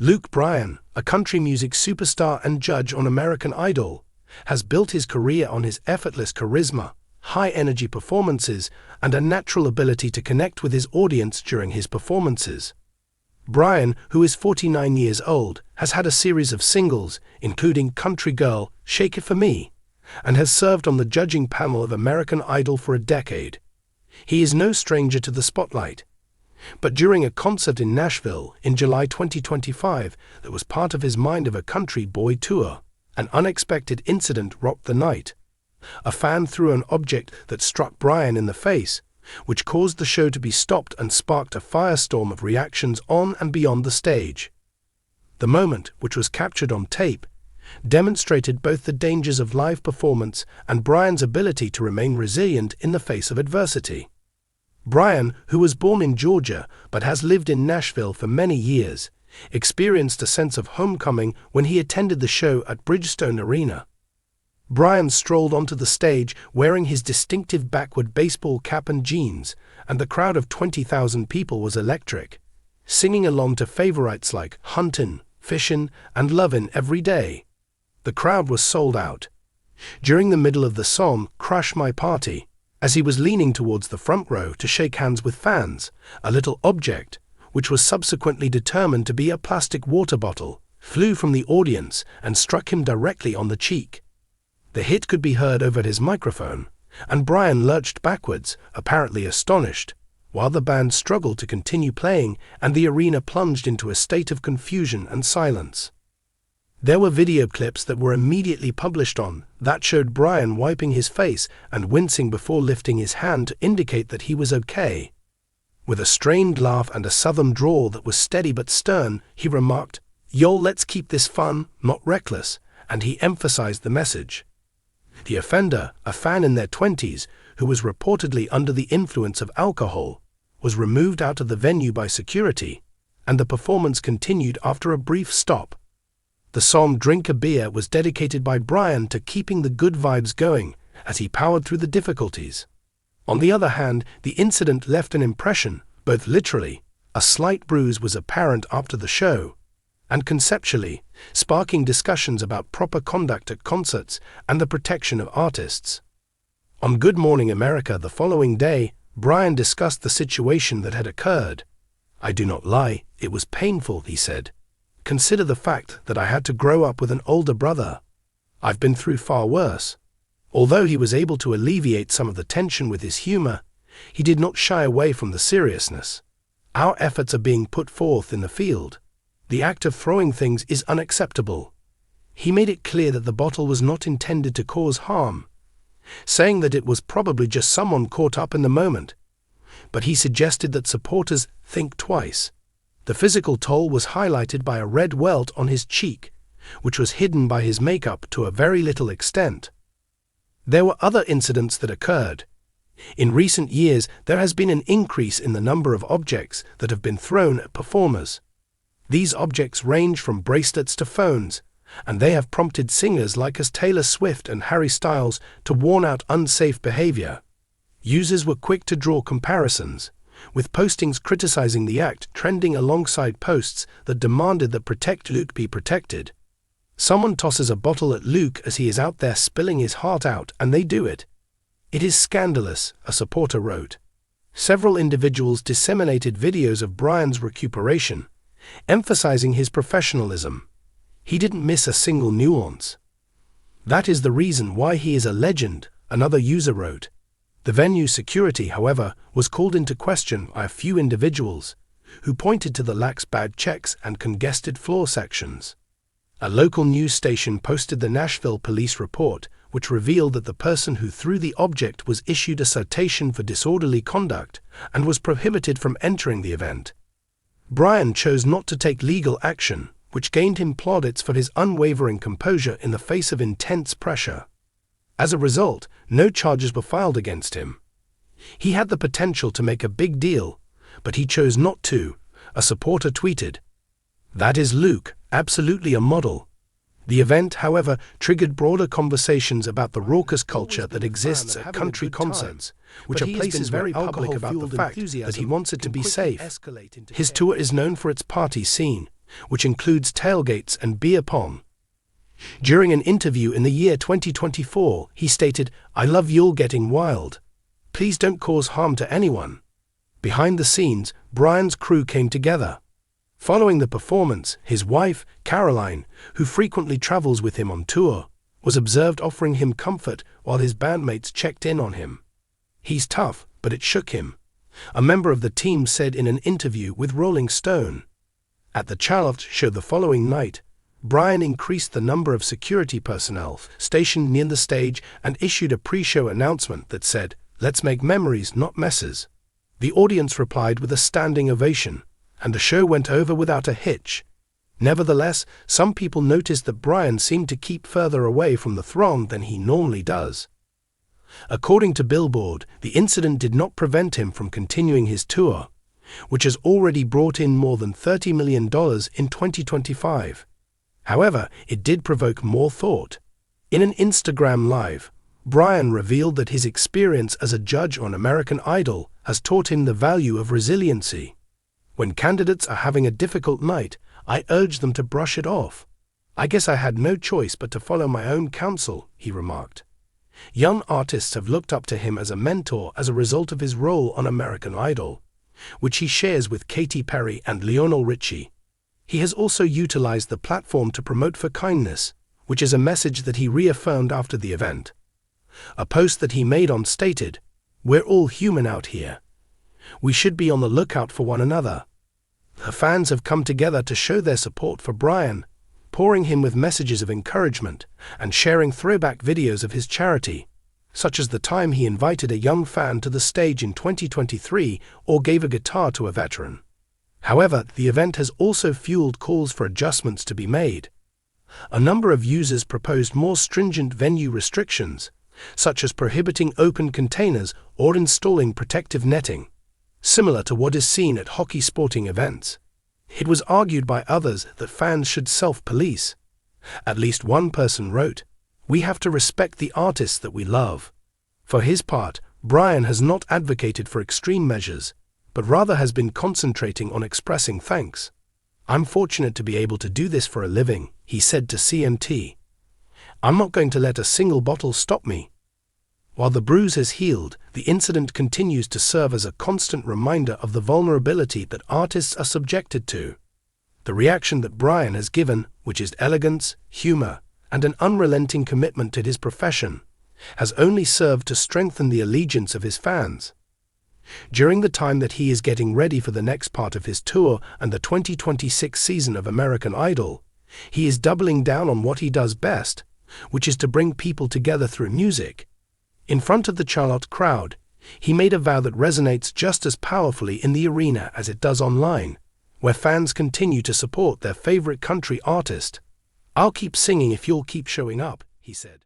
Luke Bryan, a country music superstar and judge on American Idol, has built his career on his effortless charisma, high-energy performances, and a natural ability to connect with his audience during his performances. Bryan, who is 49 years old, has had a series of singles, including Country Girl, Shake It For Me, and has served on the judging panel of American Idol for a decade. He is no stranger to the spotlight. But during a concert in Nashville in July 2025 that was part of his Mind of a Country Boy tour, an unexpected incident rocked the night. A fan threw an object that struck Bryan in the face, which caused the show to be stopped and sparked a firestorm of reactions on and beyond the stage. The moment, which was captured on tape, demonstrated both the dangers of live performance and Bryan's ability to remain resilient in the face of adversity. Bryan, who was born in Georgia but has lived in Nashville for many years, experienced a sense of homecoming when he attended the show at Bridgestone Arena. Bryan strolled onto the stage wearing his distinctive backward baseball cap and jeans, and the crowd of 20,000 people was electric, singing along to favorites like Huntin', Fishin', and Lovin' Every Day. The crowd was sold out. During the middle of the song, Crash My Party, as he was leaning towards the front row to shake hands with fans, a little object, which was subsequently determined to be a plastic water bottle, flew from the audience and struck him directly on the cheek. The hit could be heard over his microphone, and Bryan lurched backwards, apparently astonished, while the band struggled to continue playing and the arena plunged into a state of confusion and silence. There were video clips that were immediately published that showed Bryan wiping his face and wincing before lifting his hand to indicate that he was okay. With a strained laugh and a southern drawl that was steady but stern, he remarked, "Yo, let's keep this fun, not reckless," and he emphasized the message. The offender, a fan in their 20s, who was reportedly under the influence of alcohol, was removed out of the venue by security, and the performance continued after a brief stop. The song Drink a Beer was dedicated by Bryan to keeping the good vibes going as he powered through the difficulties. On the other hand, the incident left an impression, both literally, a slight bruise was apparent after the show, and conceptually, sparking discussions about proper conduct at concerts and the protection of artists. On Good Morning America the following day, Bryan discussed the situation that had occurred. "I do not lie, it was painful," he said. "Consider the fact that I had to grow up with an older brother. I've been through far worse." Although he was able to alleviate some of the tension with his humor, he did not shy away from the seriousness. "Our efforts are being put forth in the field. The act of throwing things is unacceptable." He made it clear that the bottle was not intended to cause harm, saying that it was probably just someone caught up in the moment. But he suggested that supporters think twice. The physical toll was highlighted by a red welt on his cheek, which was hidden by his makeup to a very little extent. There were other incidents that occurred. In recent years, there has been an increase in the number of objects that have been thrown at performers. These objects range from bracelets to phones, and they have prompted singers like Taylor Swift and Harry Styles to warn out unsafe behavior. Users were quick to draw comparisons, with postings criticizing the act trending alongside posts that demanded that Protect Luke be protected. Someone tosses a bottle at Luke as he is out there spilling his heart out, and they do it. "It is scandalous," a supporter wrote. Several individuals disseminated videos of Bryan's recuperation, emphasizing his professionalism. "He didn't miss a single nuance. That is the reason why he is a legend," another user wrote. The venue security, however, was called into question by a few individuals, who pointed to the lax bad checks and congested floor sections. A local news station posted the Nashville police report, which revealed that the person who threw the object was issued a citation for disorderly conduct and was prohibited from entering the event. Bryan chose not to take legal action, which gained him plaudits for his unwavering composure in the face of intense pressure. As a result, no charges were filed against him. He had the potential to make a big deal, but he chose not to, a supporter tweeted. "That is Luke, absolutely a model." The event, however, triggered broader conversations about the raucous culture that exists at country concerts, which are places very public about the fact that he wants it to be safe. His tour is known for its party scene, which includes tailgates and beer pong. During an interview in the year 2024, he stated, "I love y'all getting wild. Please don't cause harm to anyone." Behind the scenes, Bryan's crew came together. Following the performance, his wife, Caroline, who frequently travels with him on tour, was observed offering him comfort while his bandmates checked in on him. "He's tough, but it shook him," a member of the team said in an interview with Rolling Stone. At the Charlotte show the following night, Bryan increased the number of security personnel stationed near the stage and issued a pre-show announcement that said, "Let's make memories, not messes." The audience replied with a standing ovation, and the show went over without a hitch. Nevertheless, some people noticed that Bryan seemed to keep further away from the throng than he normally does. According to Billboard, the incident did not prevent him from continuing his tour, which has already brought in more than $30 million in 2025. However, it did provoke more thought. In an Instagram Live, Bryan revealed that his experience as a judge on American Idol has taught him the value of resiliency. "When candidates are having a difficult night, I urge them to brush it off. I guess I had no choice but to follow my own counsel," he remarked. Young artists have looked up to him as a mentor as a result of his role on American Idol, which he shares with Katy Perry and Lionel Richie. He has also utilized the platform to promote for kindness, which is a message that he reaffirmed after the event. A post that he made on stated, "We're all human out here. We should be on the lookout for one another." The fans have come together to show their support for Bryan, pouring him with messages of encouragement and sharing throwback videos of his charity, such as the time he invited a young fan to the stage in 2023 or gave a guitar to a veteran. However, the event has also fueled calls for adjustments to be made. A number of users proposed more stringent venue restrictions, such as prohibiting open containers or installing protective netting, similar to what is seen at hockey sporting events. It was argued by others that fans should self-police. At least one person wrote, "We have to respect the artists that we love." For his part, Bryan has not advocated for extreme measures, but rather has been concentrating on expressing thanks. "I'm fortunate to be able to do this for a living," he said to CMT. "I'm not going to let a single bottle stop me." While the bruise has healed, the incident continues to serve as a constant reminder of the vulnerability that artists are subjected to. The reaction that Bryan has given, which is elegance, humor, and an unrelenting commitment to his profession, has only served to strengthen the allegiance of his fans. During the time that he is getting ready for the next part of his tour and the 2026 season of American Idol, he is doubling down on what he does best, which is to bring people together through music. In front of the Charlotte crowd, he made a vow that resonates just as powerfully in the arena as it does online, where fans continue to support their favorite country artist. "I'll keep singing if you'll keep showing up," he said.